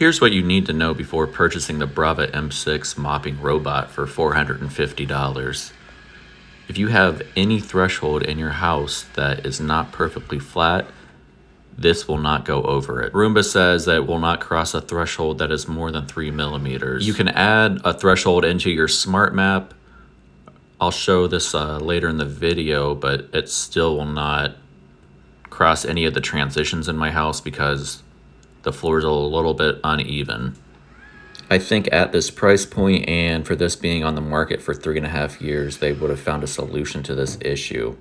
Here's what you need to know before purchasing the Braava M6 mopping robot for $450. If you have any threshold in your house that is not perfectly flat, this will not go over it. Roomba says that it will not cross a threshold that is more than 3 millimeters. You can add a threshold into your smart map. I'll show this later in the video, but it still will not cross any of the transitions in my house because the floor is a little bit uneven. I think at this price point and for this being on the market for 3.5 years, they would have found a solution to this issue.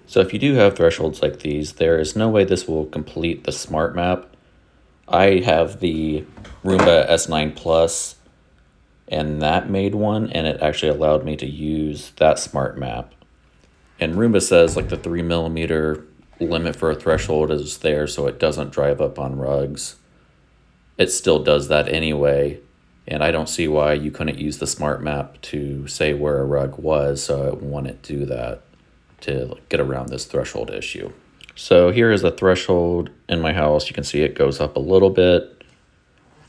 So if you do have thresholds like these, there is no way this will complete the smart map. I have the Roomba S9 Plus, and that made one, and it actually allowed me to use that smart map. And Roomba says like the 3 millimeter limit for a threshold is there so it doesn't drive up on rugs. It still does that anyway, and I don't see why you couldn't use the smart map to say where a rug was, so it wouldn't do that to get around this threshold issue. So here is the threshold in my house. You can see it goes up a little bit,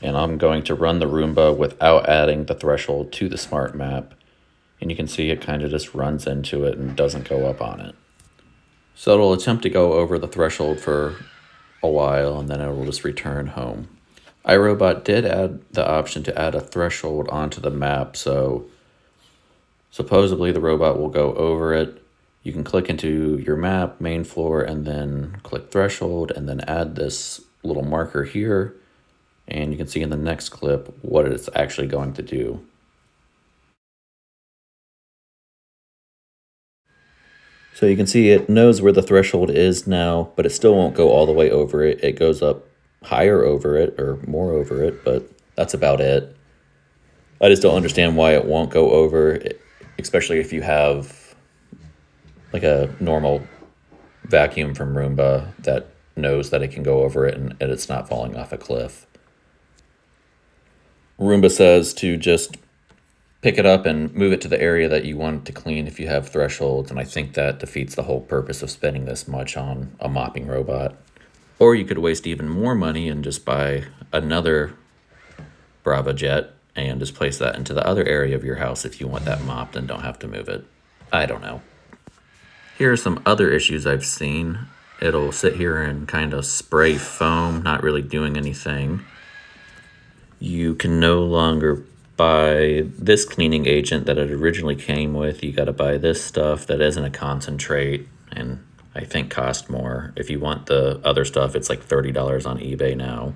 and I'm going to run the Roomba without adding the threshold to the smart map, and you can see it kind of just runs into it and doesn't go up on it. So it'll attempt to go over the threshold for a while, and then it will just return home. iRobot did add the option to add a threshold onto the map, so supposedly the robot will go over it. You can click into your map, main floor, and then click threshold, and then add this little marker here, and you can see in the next clip what it's actually going to do. So you can see it knows where the threshold is now, but it still won't go all the way over it. It goes up higher over it or more over it, but that's about it. I just don't understand why it won't go over, especially if you have like a normal vacuum from Roomba that knows that it can go over it and it's not falling off a cliff. Roomba says to just pick it up and move it to the area that you want it to clean if you have thresholds, and I think that defeats the whole purpose of spending this much on a mopping robot. Or you could waste even more money and just buy another Braava Jet and just place that into the other area of your house if you want that mopped and don't have to move it. I don't know. Here are some other issues I've seen. It'll sit here and kind of spray foam, not really doing anything. You can no longer buy this cleaning agent that it originally came with. You got to buy this stuff that isn't a concentrate and I think cost more. If you want the other stuff, it's like $30 on eBay now.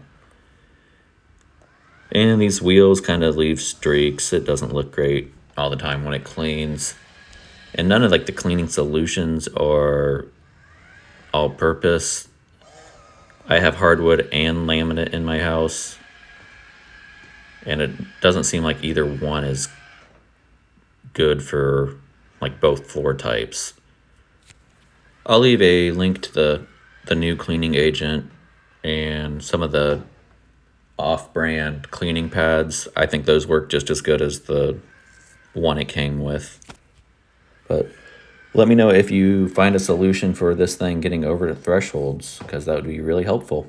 And these wheels kind of leave streaks. It doesn't look great all the time when it cleans. And none of like the cleaning solutions are all purpose. I have hardwood and laminate in my house, and it doesn't seem like either one is good for like both floor types. I'll leave a link to the new cleaning agent and some of the off-brand cleaning pads. I think those work just as good as the one it came with. But let me know if you find a solution for this thing getting over the thresholds, because that would be really helpful.